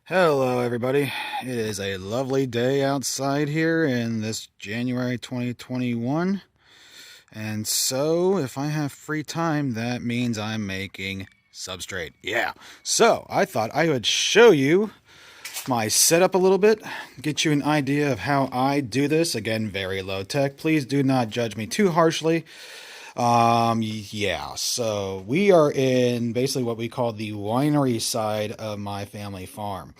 Hello, everybody. It is a lovely day outside here in this January 2021. And so, if I have free time, that means I'm making substrate. Yeah. So, I thought I would show you my setup a little bit, get you an idea of how I do this. Again, very low tech. Please do not judge me too harshly. Yeah, so we are in basically what we call the winery side of my family farm.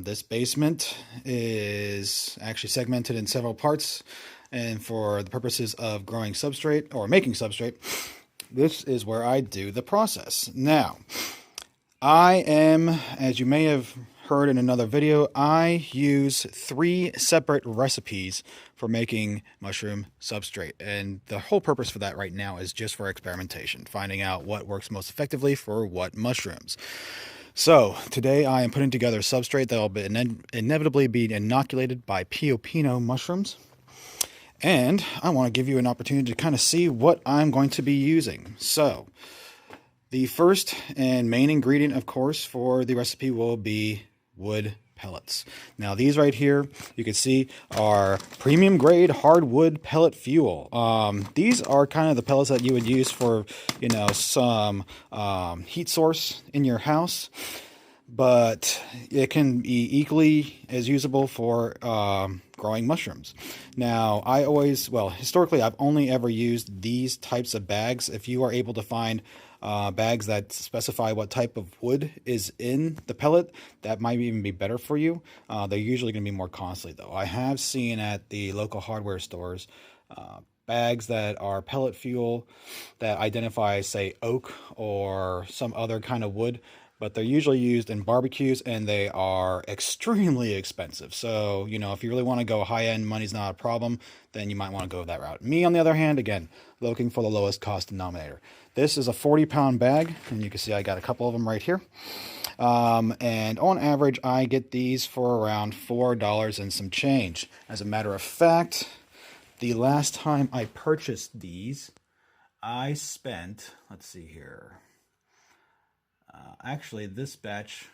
This basement is actually segmented in several parts, and for the purposes of growing substrate or making substrate, this is where I do the process. Now, I am, as you may have heard in another video, I use 3 separate recipes for making mushroom substrate. And the whole purpose for that right now is just for experimentation, finding out what works most effectively for what mushrooms. So today I am putting together substrate that will inevitably be inoculated by Pio mushrooms. And I want to give you an opportunity to kind of see what I'm going to be using. So the first and main ingredient, of course, for the recipe will be wood pellets. Now, these right here, you can see, are premium grade hardwood pellet fuel. These are kind of the pellets that you would use for, some heat source in your house, but it can be equally as usable for growing mushrooms. Now, historically, I've only ever used these types of bags. If you are able to find bags that specify what type of wood is in the pellet, that might even be better for you. They're usually going to be more costly, though. I have seen at the local hardware stores bags that are pellet fuel that identify, say, oak or some other kind of wood, but they're usually used in barbecues and they are extremely expensive. So, if you really want to go high-end, money's not a problem, then you might want to go that route. Me, on the other hand, again, looking for the lowest cost denominator. This is a 40-pound bag, and you can see I got a couple of them right here. And on average, I get these for around $4 and some change. As a matter of fact, the last time I purchased these, I spent, let's see here, actually this batch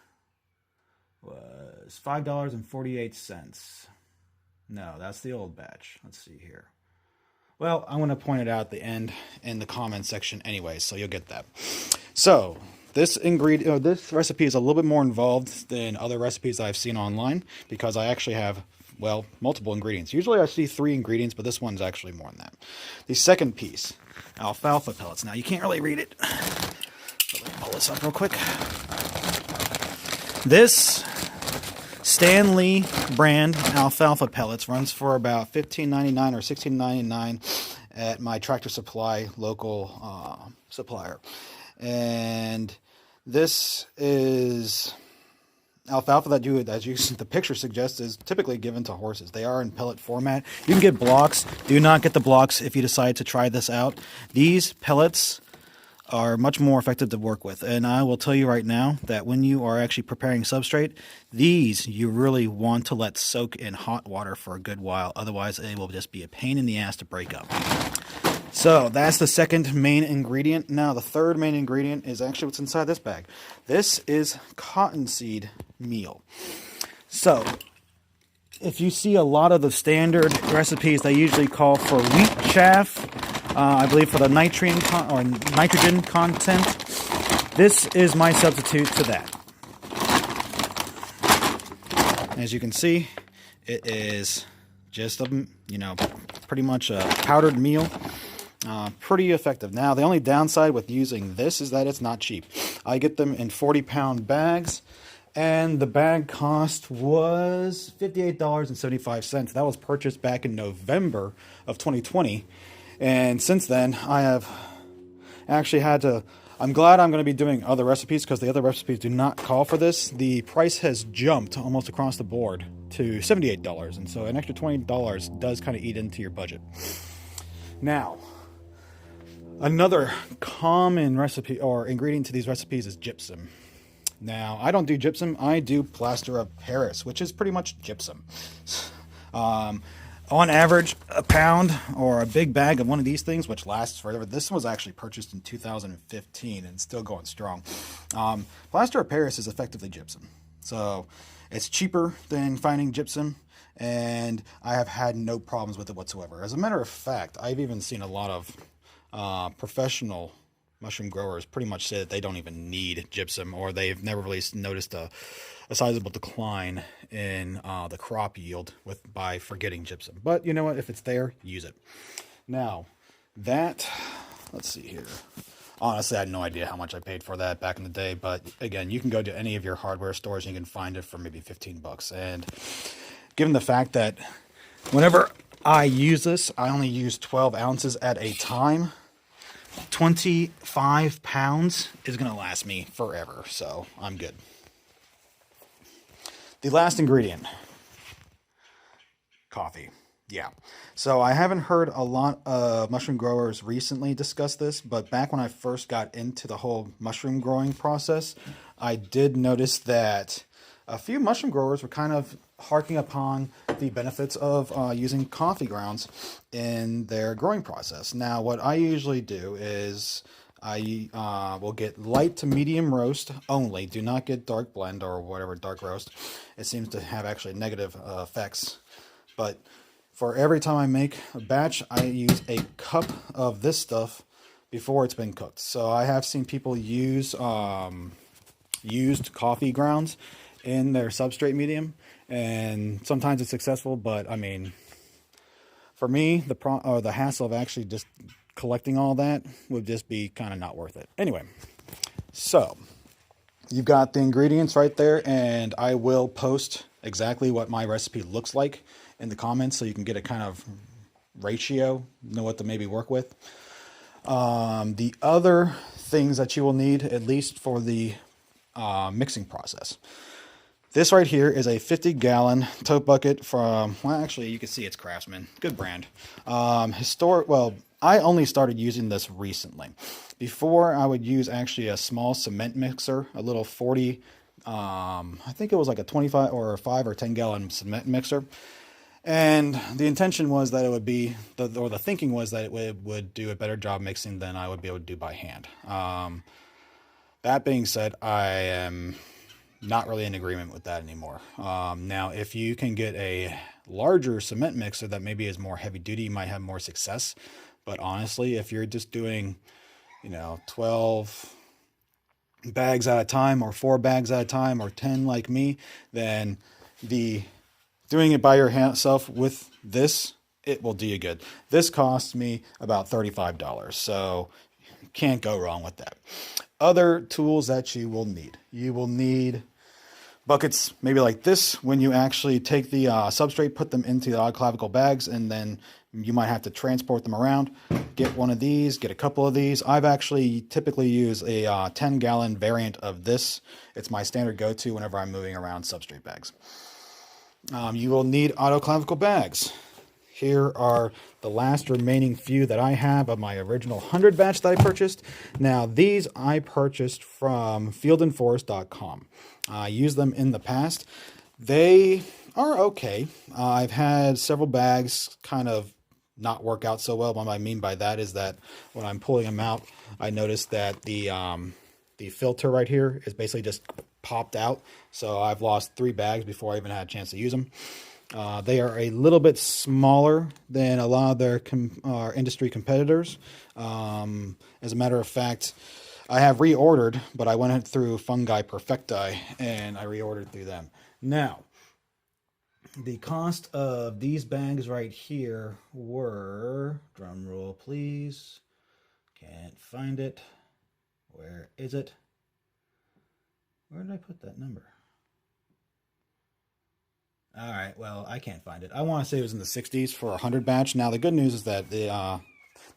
was $5.48. No, that's the old batch. Let's see here. Well, I'm going to point it out at the end in the comment section anyway, so you'll get that. So this recipe is a little bit more involved than other recipes I've seen online because I actually have, multiple ingredients. Usually I see 3 ingredients, but this one's actually more than that. The second piece, alfalfa pellets. Now, you can't really read it. So let me pull this up real quick. This Stanley brand alfalfa pellets runs for about $15.99 or $16.99 at my Tractor Supply local supplier. And this is alfalfa that the picture suggests, is typically given to horses. They are in pellet format. You can get blocks. Do not get the blocks if you decide to try this out. These pellets are much more effective to work with. And I will tell you right now that when you are actually preparing substrate, these you really want to let soak in hot water for a good while. Otherwise, it will just be a pain in the ass to break up. So that's the second main ingredient. Now, the third main ingredient is actually what's inside this bag. This is Cottonseed Meal. So if you see a lot of the standard recipes, they usually call for wheat chaff, I believe for the nitrogen content. This is my substitute to that. As you can see, it is just pretty much a powdered meal. Pretty effective. Now, the only downside with using this is that it's not cheap. I get them in 40-pound bags, and the bag cost was $58.75. That was purchased back in November of 2020. And since then, I have actually had to... I'm glad I'm going to be doing other recipes because the other recipes do not call for this. The price has jumped almost across the board to $78. And so an extra $20 does kind of eat into your budget. Now, another common recipe or ingredient to these recipes is gypsum. Now, I don't do gypsum. I do plaster of Paris, which is pretty much gypsum. On average, a pound or a big bag of one of these things, which lasts forever. This was actually purchased in 2015 and still going strong. Plaster of Paris is effectively gypsum. So it's cheaper than finding gypsum, and I have had no problems with it whatsoever. As a matter of fact, I've even seen a lot of professional mushroom growers pretty much say that they don't even need gypsum, or they've never really noticed a sizable decline in the crop yield by forgetting gypsum. But you know what? If it's there, use it. Now, let's see here. Honestly, I had no idea how much I paid for that back in the day. But again, you can go to any of your hardware stores and you can find it for maybe 15 bucks. And given the fact that whenever I use this, I only use 12 ounces at a time. 25 pounds is going to last me forever. So I'm good. The last ingredient, coffee. Yeah. So I haven't heard a lot of mushroom growers recently discuss this, but back when I first got into the whole mushroom growing process, I did notice that a few mushroom growers were kind of harking upon the benefits of using coffee grounds in their growing process. Now, what I usually do is I will get light to medium roast only. Do not get dark blend or whatever dark roast. It seems to have actually negative effects. But for every time I make a batch, I use a cup of this stuff before it's been cooked. So I have seen people use used coffee grounds in their substrate medium, and sometimes it's successful. But I mean, for me, the hassle of actually just collecting all that would just be kind of not worth it. Anyway, so you've got the ingredients right there, and I will post exactly what my recipe looks like in the comments so you can get a kind of ratio, know what to maybe work with. The other things that you will need, at least for the mixing process. This right here is a 50-gallon tote bucket from, well, actually, you can see it's Craftsman. Good brand. Well, I only started using this recently. Before, I would use actually a small cement mixer, a little 40, I think it was like a 25 or a 5 or 10-gallon cement mixer. And the intention was that it would be, the thinking was that it would do a better job mixing than I would be able to do by hand. That being said, I am not really in agreement with that anymore. Now, if you can get a larger cement mixer that maybe is more heavy duty, you might have more success. But honestly, if you're just doing, 12 bags at a time, or 4 bags at a time, or 10 like me, then doing it by yourself with this, it will do you good. This cost me about $35, so can't go wrong with that. Other tools that you will need. You will need buckets, maybe like this, when you actually take the substrate, put them into the autoclavical bags, and then you might have to transport them around. Get one of these, get a couple of these. I've actually typically use a 10-gallon variant of this. It's my standard go-to whenever I'm moving around substrate bags. You will need autoclavical bags. Here are the last remaining few that I have of my original 100 batch that I purchased. Now, these I purchased from fieldandforest.com. I used them in the past. They are okay. I've had several bags kind of not work out so well. What I mean by that is that when I'm pulling them out, I noticed that the filter right here is basically just popped out. So I've lost 3 bags before I even had a chance to use them. They are a little bit smaller than a lot of their industry competitors. As a matter of fact, I have reordered, but I went through Fungi Perfecti and I reordered through them. Now, the cost of these bags right here were, drum roll please, can't find it. Where is it? Where did I put that number? All right, well, I can't find it. I want to say it was in the 60s for a 100 batch. Now, the good news is that the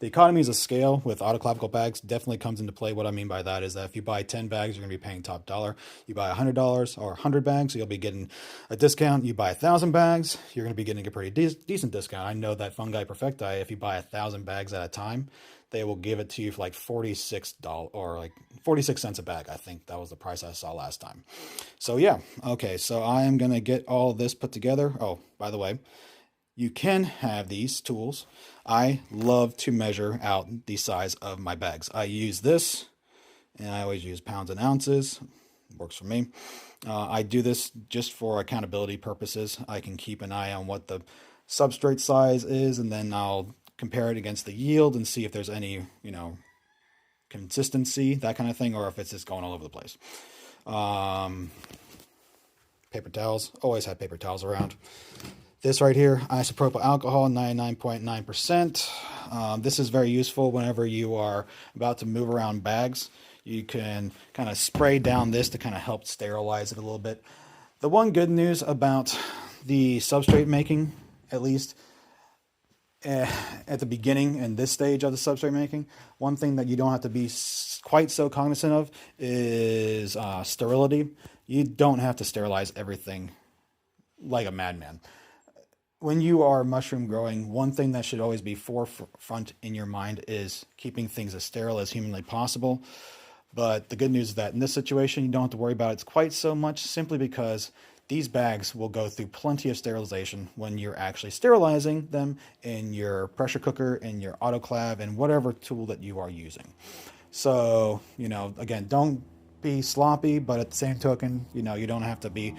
economies of scale with autoclavical bags definitely comes into play. What I mean by that is that if you buy 10 bags, you're going to be paying top dollar. You buy $100 or 100 bags, you'll be getting a discount. You buy 1,000 bags, you're going to be getting a pretty decent discount. I know that Fungi Perfecti, if you buy 1,000 bags at a time, they will give it to you for like $46 or like 46 cents a bag. I think that was the price I saw last time. So yeah, okay, so I am going to get all this put together. Oh, by the way, you can have these tools. I love to measure out the size of my bags. I use this, and I always use pounds and ounces. It works for me. I do this just for accountability purposes. I can keep an eye on what the substrate size is, and then I'll compare it against the yield and see if there's any, consistency, that kind of thing, or if it's just going all over the place. Paper towels, always have paper towels around. This right here, isopropyl alcohol, 99.9%. This is very useful whenever you are about to move around bags. You can kind of spray down this to kind of help sterilize it a little bit. The one good news about the substrate making, at least at the beginning and this stage of the substrate making, one thing that you don't have to be quite so cognizant of is sterility. You don't have to sterilize everything like a madman. When you are mushroom growing, one thing that should always be forefront in your mind is keeping things as sterile as humanly possible. But the good news is that in this situation, you don't have to worry about it quite so much, simply because these bags will go through plenty of sterilization when you're actually sterilizing them in your pressure cooker, in your autoclave, and whatever tool that you are using. So, again, don't be sloppy, but at the same token, you don't have to be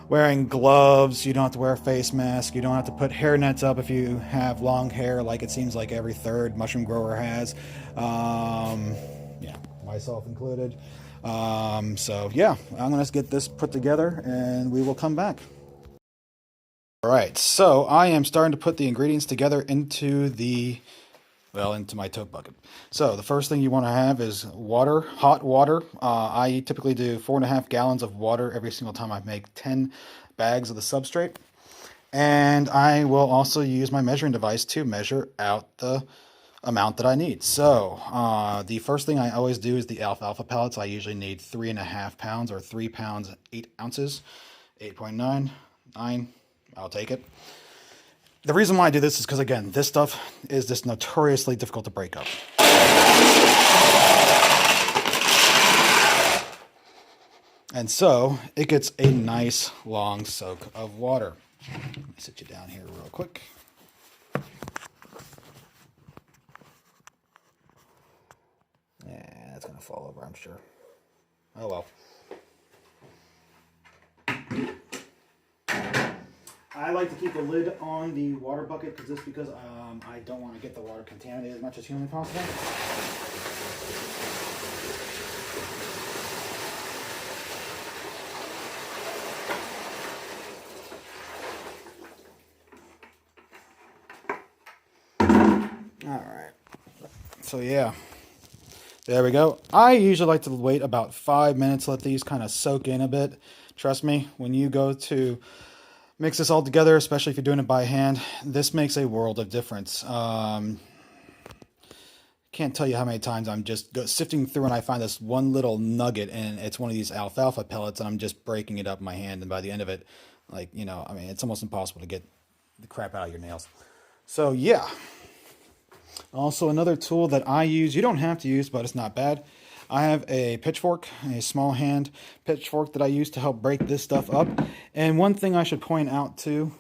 wearing gloves, you don't have to wear a face mask, you don't have to put hair nets up if you have long hair, like it seems like every third mushroom grower has. Myself included. So yeah, I'm going to get this put together and we will come back. All right, so I am starting to put the ingredients together into my tote bucket. So the first thing you want to have is water, hot water. I typically do 4.5 gallons of water every single time I make 10 bags of the substrate. And I will also use my measuring device to measure out the amount that I need. So the first thing I always do is the alfalfa pellets. I usually need 3.5 pounds, or 3 pounds 8 ounces. 8.9, 9, I'll take it. The reason why I do this is because, again, this stuff is just notoriously difficult to break up. And so it gets a nice long soak of water. Let me sit you down here real quick. Yeah, that's going to fall over, I'm sure. Oh well. I like to keep the lid on the water bucket because I don't want to get the water contaminated as much as humanly possible. Alright, so yeah, there we go. I usually like to wait about 5 minutes, let these kind of soak in a bit. Trust me, when you go to mix this all together, especially if you're doing it by hand, this makes a world of difference. Can't tell you how many times I'm just sifting through and I find this one little nugget, and it's one of these alfalfa pellets, and I'm just breaking it up in my hand, and by the end of it, it's almost impossible to get the crap out of your nails. So yeah. Also, another tool that I use, you don't have to use, but it's not bad. I have a pitchfork, a small hand pitchfork that I use to help break this stuff up. And one thing I should point out too,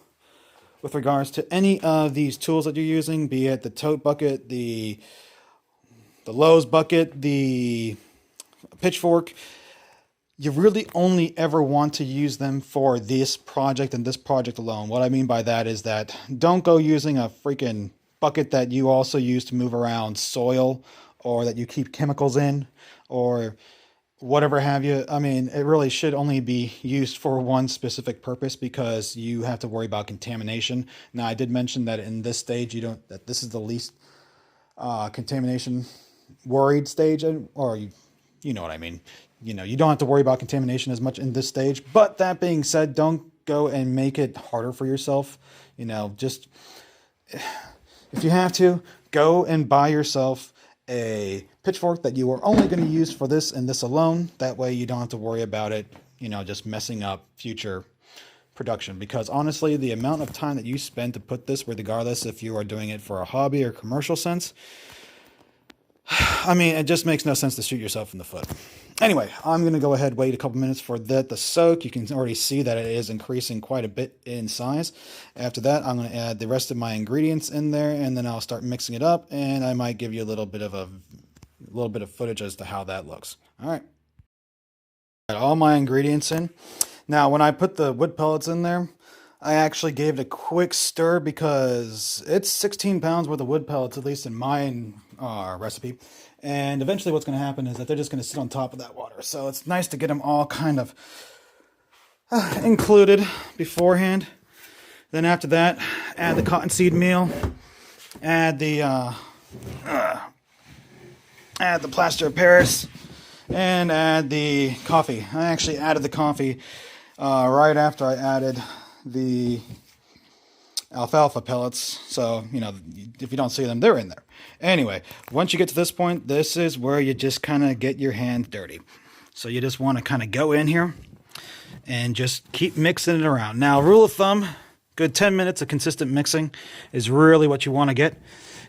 with regards to any of these tools that you're using, be it the tote bucket, the Lowe's bucket, the pitchfork, you really only ever want to use them for this project and this project alone. What I mean by that is that don't go using a freaking bucket that you also use to move around soil, or that you keep chemicals in, or whatever have you. I mean, it really should only be used for one specific purpose, because you have to worry about contamination. Now, I did mention that in this stage, that this is the least contamination worried stage, or you know what I mean. You don't have to worry about contamination as much in this stage. But that being said, don't go and make it harder for yourself. Just if you have to, go and buy yourself a pitchfork that you are only going to use for this and this alone. That way you don't have to worry about it, just messing up future production. Because honestly, the amount of time that you spend to put this, regardless if you are doing it for a hobby or commercial sense, I mean, it just makes no sense to shoot yourself in the foot. Anyway, I'm going to go ahead, wait a couple minutes for that to soak. You can already see that it is increasing quite a bit in size. After that, I'm going to add the rest of my ingredients in there, and then I'll start mixing it up, and I might give you a little bit of footage as to how that looks. All right. Got all my ingredients in. Now, when I put the wood pellets in there, I actually gave it a quick stir because it's 16 pounds worth of wood pellets, at least in my recipe. And eventually what's going to happen is that they're just going to sit on top of that water. So it's nice to get them all kind of included beforehand. Then after that, add the cottonseed meal, add the plaster of Paris, and add the coffee. I actually added the coffee right after I added the alfalfa pellets, so you know, if you don't see them, they're in there. Anyway, once you get to this point, this is where you just kind of get your hands dirty. So you just want to kind of go in here and just keep mixing it around. Now, rule of thumb, good 10 minutes of consistent mixing is really what you want to get.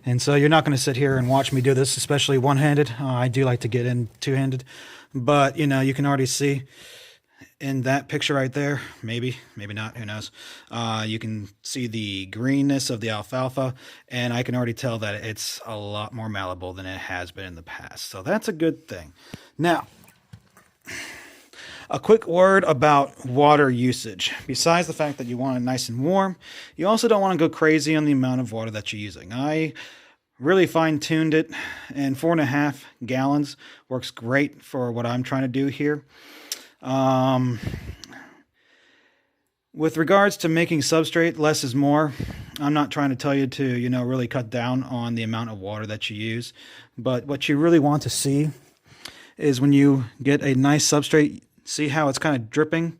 And so you're not going to sit here and watch me do this, especially one-handed. I do like to get in two-handed, but you know, you can already see in that picture right there, maybe not, who knows, you can see the greenness of the alfalfa, and I can already tell that it's a lot more malleable than it has been in the past, so that's a good thing. Now, a quick word about water usage. Besides the fact that you want it nice and warm, you also don't want to go crazy on the amount of water that you're using. I really fine-tuned it, and 4.5 gallons works great for what I'm trying to do here. With regards to making substrate, less is more. I'm not trying to tell you to, you know, really cut down on the amount of water that you use, but what you really want to see is when you get a nice substrate, see how it's kind of dripping?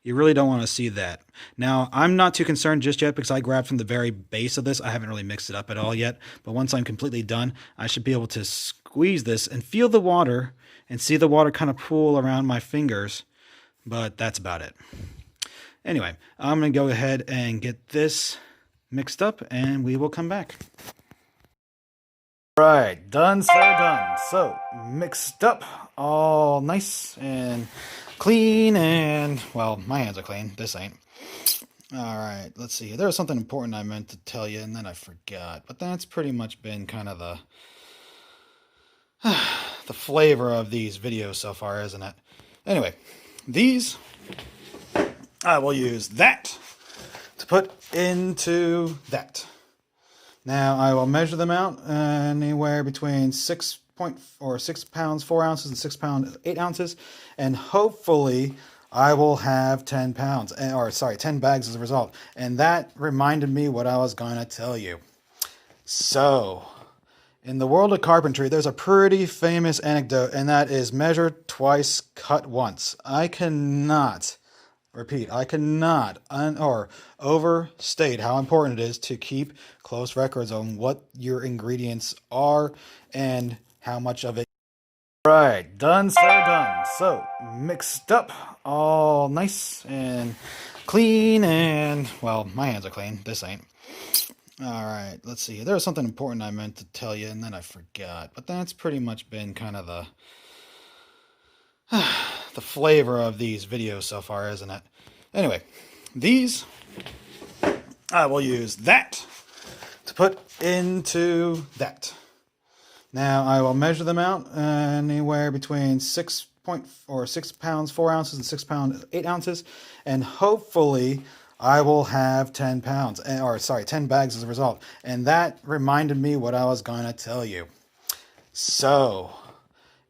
You really don't want to see that. Now, I'm not too concerned just yet because I grabbed from the very base of this. I haven't really mixed it up at all yet, but once I'm completely done, I should be able to squeeze this and feel the water and see the water kind of pool around my fingers, but that's about it. Anyway, I'm going to go ahead and get this mixed up, and we will come back. Right, done, so done. So, mixed up, all nice and clean, and, well, my hands are clean. This ain't. All right, let's see. There was something important I meant to tell you, and then I forgot, but that's pretty much been kind of the flavor of these videos so far, isn't it? Anyway, these, I will use that to put into that. Now, I will measure them out anywhere between 6 pounds, 4 ounces, and 6 pounds, 8 ounces, and hopefully I will have 10 pounds, or sorry, 10 bags as a result. And that reminded me what I was going to tell you. So, in the world of carpentry, there's a pretty famous anecdote, and that is measure twice, cut once. I cannot overstate how important it is to keep close records on what your ingredients are and how much of it. Right, done, so done. So, mixed up, all nice and clean, and, well, my hands are clean. This ain't. All right, let's see. There was something important I meant to tell you, and then I forgot. But that's pretty much been kind of the flavor of these videos so far, isn't it? Anyway, these, I will use that to put into that. Now, I will measure them out anywhere between 6 pounds, 4 ounces, and 6 pounds, 8 ounces, and hopefully I will have 10 pounds, or sorry, 10 bags as a result. And that reminded me what I was going to tell you. So,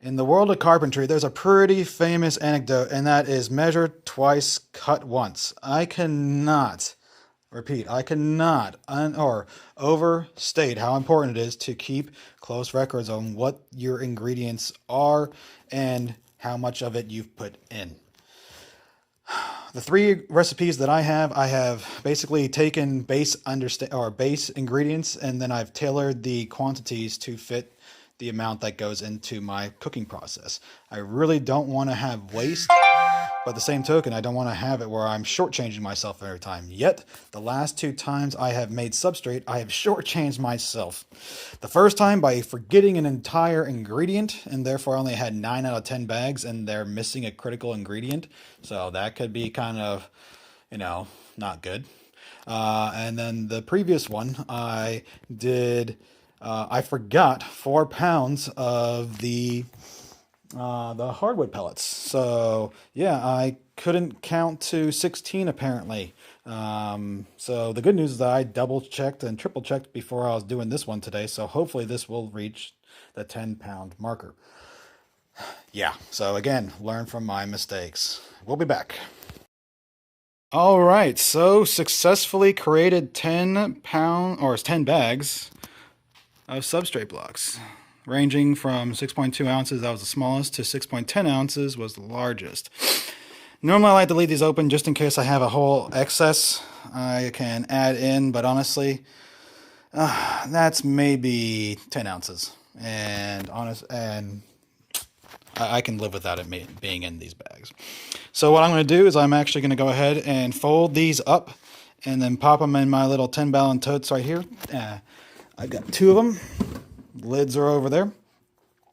in the world of carpentry, there's a pretty famous anecdote, and that is measure twice, cut once. I cannot overstate how important it is to keep close records on what your ingredients are and how much of it you've put in. The 3 recipes that I have basically taken base ingredients, and then I've tailored the quantities to fit the amount that goes into my cooking process. I really don't want to have waste, But the same token, I don't want to have it where I'm shortchanging myself every time. Yet, the last 2 times I have made substrate, I have shortchanged myself. The first time by forgetting an entire ingredient, and therefore I only had 9 out of 10 bags, and they're missing a critical ingredient. So that could be kind of, you know, not good. And then the previous one, I forgot 4 pounds of the hardwood pellets. So yeah, I couldn't count to 16 apparently. So the good news is that I double checked and triple checked before I was doing this one today. So hopefully this will reach the 10-pound marker. Yeah, so again, learn from my mistakes. We'll be back. All right, so successfully created 10 bags of substrate blocks, ranging from 6.2 ounces, that was the smallest, to 6.10 ounces was the largest. Normally I like to leave these open just in case I have a whole excess I can add in, but honestly, that's maybe 10 ounces. And I can live without it being in these bags. So what I'm going to do is I'm actually going to go ahead and fold these up and then pop them in my little 10-gallon totes right here. I've got 2 of them. Lids are over there.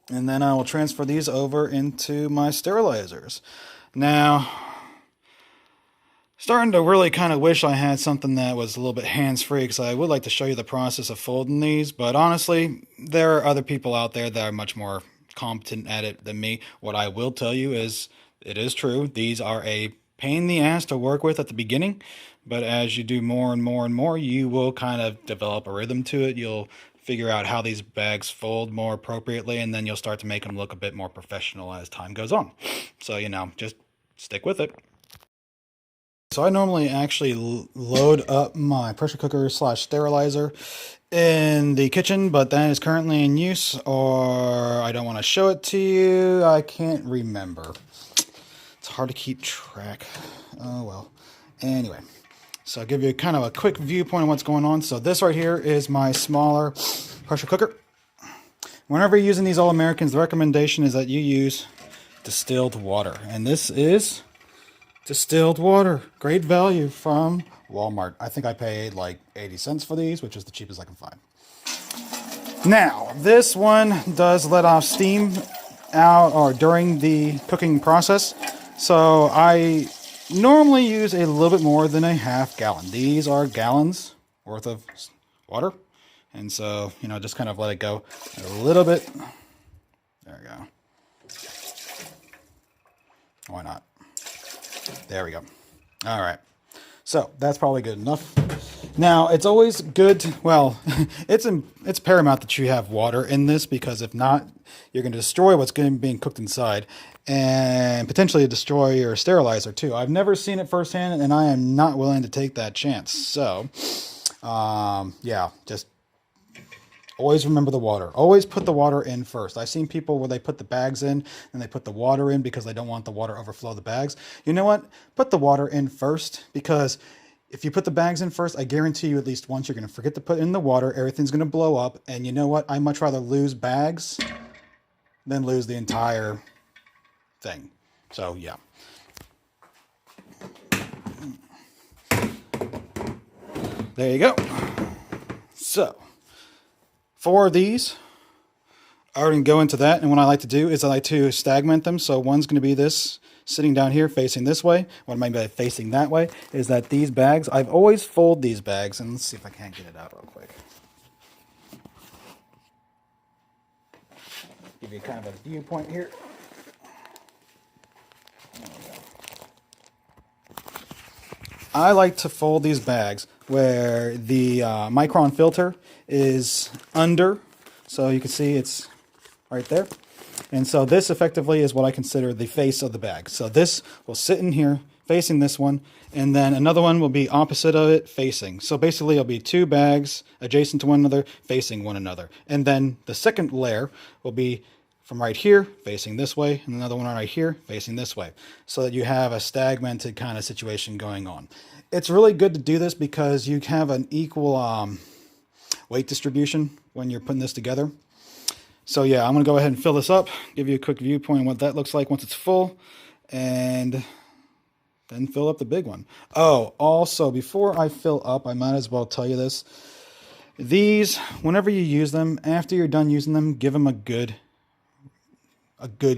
And then I will transfer these over into my sterilizers. Now, starting to really kind of wish I had something that was a little bit hands-free, because I would like to show you the process of folding these, but honestly, there are other people out there that are much more competent at it than me. What I will tell you is, it is true, these are a pain in the ass to work with at the beginning, but as you do more and more and more, you will kind of develop a rhythm to it. You'll figure out how these bags fold more appropriately, and then you'll start to make them look a bit more professional as time goes on. So, you know, just stick with it. So I normally actually load up my pressure cooker / sterilizer in the kitchen, but that is currently in use, or I don't want to show it to you. I can't remember. It's hard to keep track. Oh well. Anyway, so I'll give you kind of a quick viewpoint of what's going on. So this right here is my smaller pressure cooker. Whenever you're using these All-Americans, the recommendation is that you use distilled water, and this is distilled water. Great value from Walmart. I think I paid like 80 cents for these, which is the cheapest I can find. Now, this one does let off steam out or during the cooking process. So I normally use a little bit more than a half gallon. These are gallons worth of water. And so, you know, just kind of let it go a little bit. There we go. Why not? There we go. All right. So that's probably good enough. Now, it's always good to, well, it's paramount that you have water in this, because if not, you're going to destroy what's going to be being cooked inside and potentially destroy your sterilizer too. I've never seen it firsthand, and I am not willing to take that chance. So, yeah, just always remember the water. Always put the water in first. I've seen people where they put the bags in and they put the water in because they don't want the water overflow the bags. You know what? Put the water in first, because if you put the bags in first, I guarantee you at least once you're going to forget to put in the water. Everything's going to blow up. And you know what? I'd much rather lose bags than lose the entire thing. So, yeah. There you go. So, 4 of these are going to go into that. And what I like to do is I like to segment them. So one's going to be this sitting down here facing this way. What I mean by facing that way is that these bags, I've always fold these bags. And let's see if I can't get it out real quick. Give you kind of a viewpoint here. I like to fold these bags where the micron filter is under, so you can see it's right there. And so this effectively is what I consider the face of the bag. So this will sit in here facing this one, and then another one will be opposite of it facing. So basically it'll be 2 bags adjacent to one another facing one another. And then the second layer will be from right here facing this way, and another one right here facing this way, so that you have a segmented kind of situation going on. It's really good to do this because you have an equal weight distribution when you're putting this together. So yeah, I'm going to go ahead and fill this up, give you a quick viewpoint of what that looks like once it's full, and then fill up the big one. Oh, also, before I fill up, I might as well tell you this. These, whenever you use them, after you're done using them, give them a good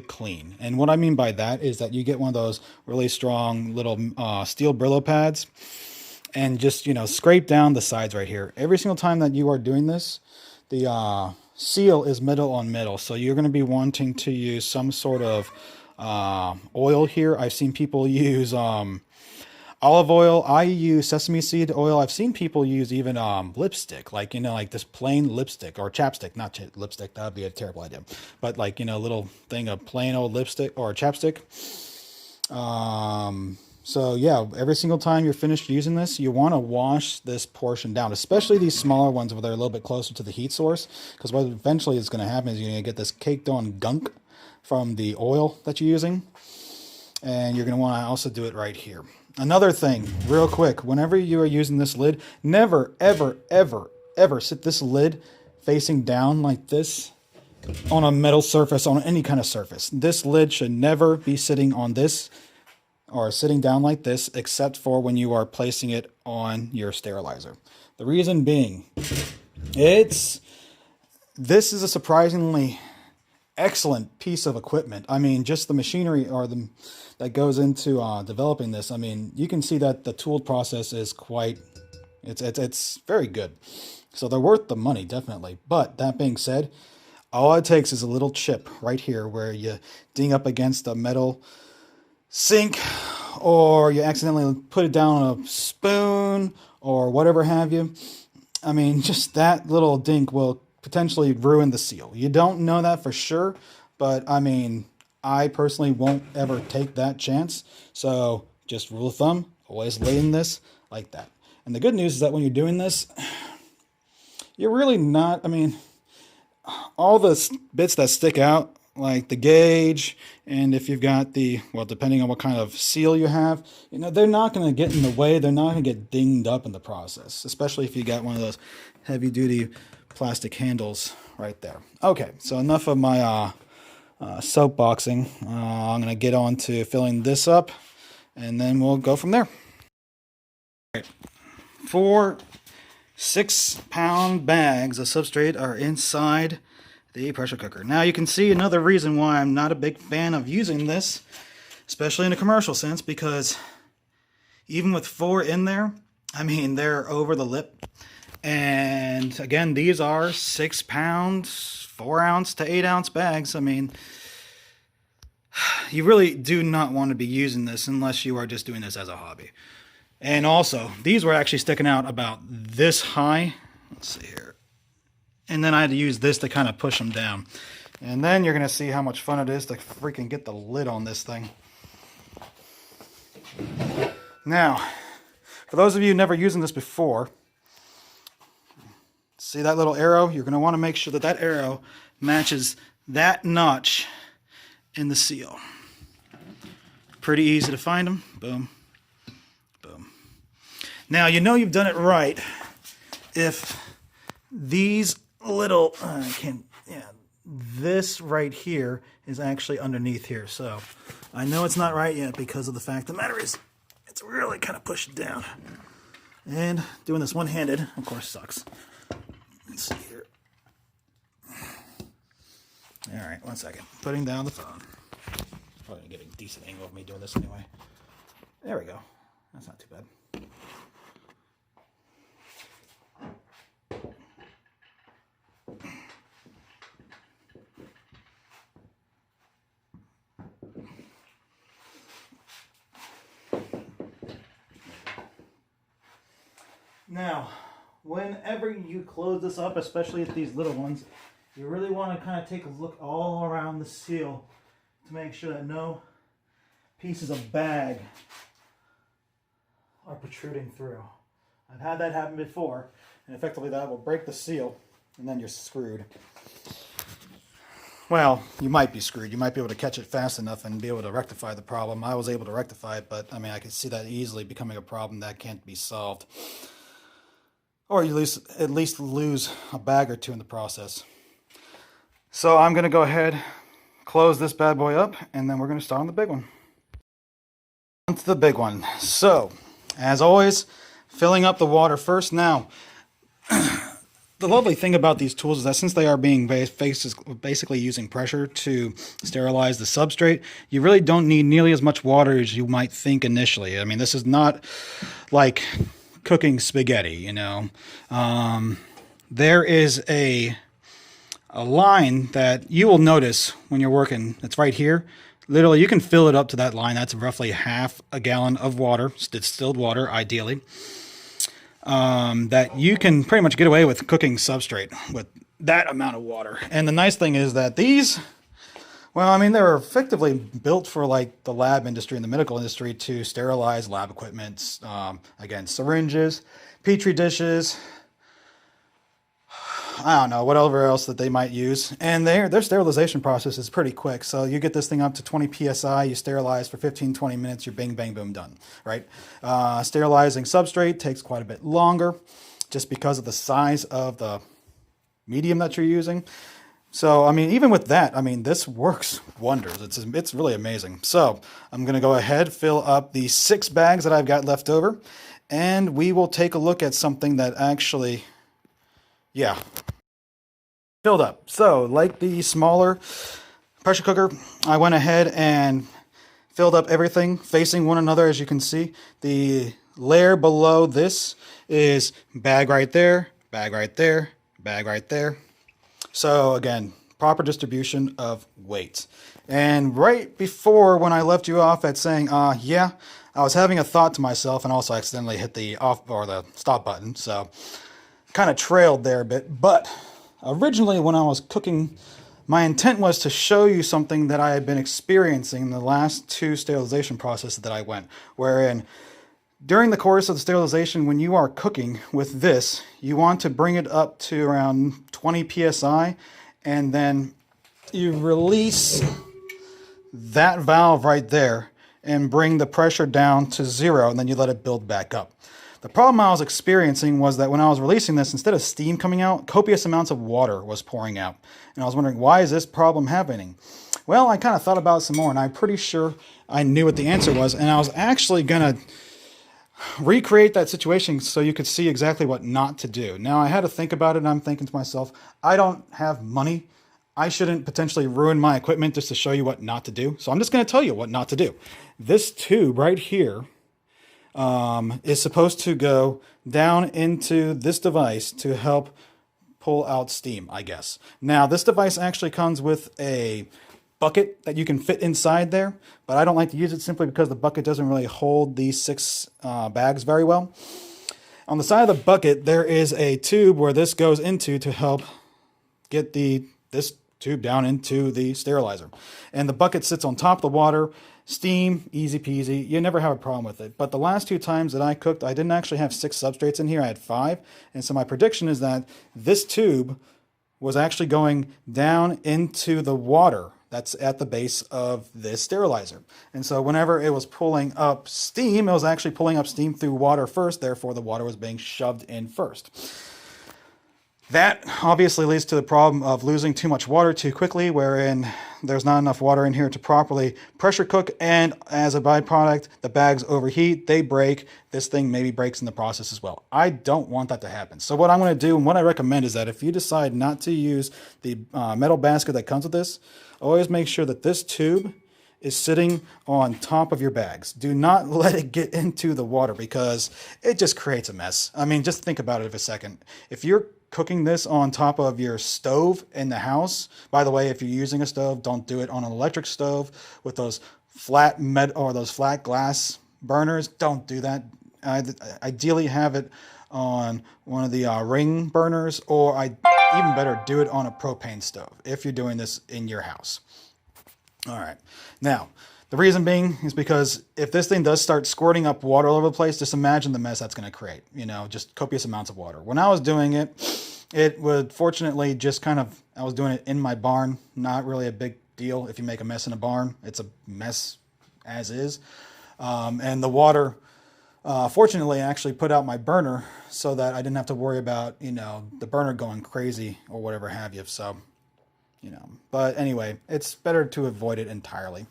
clean. And what I mean by that is that you get one of those really strong little steel Brillo pads and just, scrape down the sides right here. Every single time that you are doing this, the seal is middle on middle. So you're going to be wanting to use some sort of oil here. I've seen people use olive oil. I use sesame seed oil. I've seen people use even lipstick, like this plain lipstick or chapstick, not lipstick. That would be a terrible idea. But like a little thing of plain old lipstick or chapstick. So yeah, every single time you're finished using this, you want to wash this portion down, especially these smaller ones where they're a little bit closer to the heat source, because what eventually is going to happen is you're going to get this caked on gunk from the oil that you're using, and you're going to want to also do it right here. Another thing, real quick, whenever you are using this lid, never, ever, ever, ever sit this lid facing down like this on a metal surface, on any kind of surface. This lid should never be sitting on this or sitting down like this, except for when you are placing it on your sterilizer. The reason being, this is a surprisingly excellent piece of equipment. I mean, just the machinery that goes into developing this. I mean, you can see that the tooled process is it's very good. So they're worth the money, definitely. But that being said, all it takes is a little chip right here where you ding up against a metal sink, or you accidentally put it down on a spoon or whatever have you. I mean, just that little dink will potentially ruin the seal. You don't know that for sure, but I mean, I personally won't ever take that chance. So just rule of thumb, always lay in this like that. And the good news is that when you're doing this, you're really not, I mean, all the bits that stick out, like the gauge, and if you've got depending on what kind of seal you have, they're not going to get in the way. They're not going to get dinged up in the process, especially if you got one of those heavy-duty plastic handles right there. Okay, so enough of my soapboxing. I'm going to get on to filling this up, and then we'll go from there. All right. 4 6-pound bags of substrate are inside the pressure cooker. Now you can see another reason why I'm not a big fan of using this, especially in a commercial sense, because even with 4 in there, I mean, they're over the lip. And again, these are 6 pounds, 4 ounce to 8 ounce bags. I mean, you really do not want to be using this unless you are just doing this as a hobby. And also, these were actually sticking out about this high. Let's see here. And then I had to use this to kind of push them down. And then you're going to see how much fun it is to freaking get the lid on this thing. Now, for those of you never using this before, see that little arrow? You're going to want to make sure that that arrow matches that notch in the seal. Pretty easy to find them. Boom. Boom. Now, you've done it right if these little, this right here is actually underneath here. So I know it's not right yet because of the fact of the matter is it's really kind of pushed down. And doing this one-handed, of course, sucks. Let's see here. All right, 1 second. Putting down the phone. Probably gonna get a decent angle of me doing this anyway. There we go. That's not too bad. Now, whenever you close this up, especially at these little ones, you really want to kind of take a look all around the seal to make sure that no pieces of bag are protruding through. I've had that happen before, and effectively that will break the seal, and then you're screwed. Well, you might be screwed. You might be able to catch it fast enough and be able to rectify the problem. I was able to rectify it, but I mean, I could see that easily becoming a problem that can't be solved. Or you at least lose a bag or two in the process. So I'm going to go ahead, close this bad boy up, and then we're going to start on the big one. On to the big one. So, as always, filling up the water first. Now, the lovely thing about these tools is that since they are being basically using pressure to sterilize the substrate, you really don't need nearly as much water as you might think initially. I mean, this is not like cooking spaghetti, you know. There is a line that you will notice when you're working. It's right here. Literally, you can fill it up to that line. That's roughly half a gallon of water, distilled water, ideally. That you can pretty much get away with cooking substrate with that amount of water. And the nice thing is that these, well, I mean, they're effectively built for like the lab industry and the medical industry to sterilize lab equipment. Again, syringes, petri dishes, I don't know, whatever else that they might use. And their sterilization process is pretty quick. So you get this thing up to 20 PSI, you sterilize for 15, 20 minutes, you're bing, bang, boom, done, right? Sterilizing substrate takes quite a bit longer just because of the size of the medium that you're using. So, I mean, even with that, I mean, this works wonders. It's really amazing. So I'm going to go ahead, fill up the 6 bags that I've got left over, and we will take a look at something that actually, yeah, filled up. So, like the smaller pressure cooker, I went ahead and filled up everything facing one another. As you can see, the layer below this is bag right there, bag right there, bag right there. So again, proper distribution of weight. And right before when I left you off at saying, yeah, I was having a thought to myself and also accidentally hit the off or the stop button. So kind of trailed there a bit. But originally when I was cooking, my intent was to show you something that I had been experiencing in the last 2 sterilization processes that I went, wherein during the course of the sterilization, when you are cooking with this, you want to bring it up to around 20 PSI, and then you release that valve right there and bring the pressure down to 0, and then you let it build back up. The problem I was experiencing was that when I was releasing this, instead of steam coming out, copious amounts of water was pouring out. And I was wondering, why is this problem happening? Well, I kind of thought about it some more, and I'm pretty sure I knew what the answer was, and I was actually going to recreate that situation so you could see exactly what not to do. Now, I had to think about it, and I'm thinking to myself, I don't have money. I shouldn't potentially ruin my equipment just to show you what not to do. So I'm just going to tell you what not to do. This tube right here is supposed to go down into this device to help pull out steam, I guess. Now, this device actually comes with a bucket that you can fit inside there, but I don't like to use it simply because the bucket doesn't really hold these 6 bags very well. On the side of the bucket, there is a tube where this goes into to help get this tube down into the sterilizer. And the bucket sits on top of the water, steam, easy peasy. You never have a problem with it. But the last 2 times that I cooked, I didn't actually have 6 substrates in here. I had 5. And so my prediction is that this tube was actually going down into the water that's at the base of this sterilizer. And so whenever it was pulling up steam, it was actually pulling up steam through water first, therefore the water was being shoved in first. That obviously leads to the problem of losing too much water too quickly, wherein there's not enough water in here to properly pressure cook, and as a byproduct, the bags overheat, they break, this thing maybe breaks in the process as well. I don't want that to happen. So what I'm going to do, and what I recommend, is that if you decide not to use the metal basket that comes with this, always make sure that this tube is sitting on top of your bags. Do not let it get into the water because it just creates a mess. I mean, just think about it for a second. If you're cooking this on top of your stove in the house, by the way, if you're using a stove, don't do it on an electric stove with those flat those flat glass burners. Don't do that. Ideally have it on one of the ring burners, or even better, do it on a propane stove if you're doing this in your house. All right. Now, the reason being is because if this thing does start squirting up water all over the place, just imagine the mess that's going to create, just copious amounts of water. When I was doing it, it would fortunately just I was doing it in my barn, not really a big deal. If you make a mess in a barn, it's a mess as is. And the water, fortunately, actually put out my burner so that I didn't have to worry about, the burner going crazy or whatever have you. So, but anyway, it's better to avoid it entirely.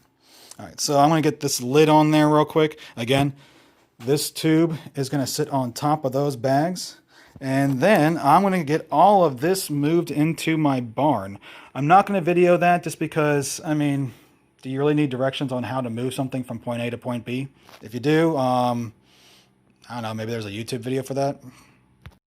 All right, so I'm going to get this lid on there real quick. Again, this tube is going to sit on top of those bags. And then I'm going to get all of this moved into my barn. I'm not going to video that just because, I mean, do you really need directions on how to move something from point A to point B? If you do, I don't know, maybe there's a YouTube video for that.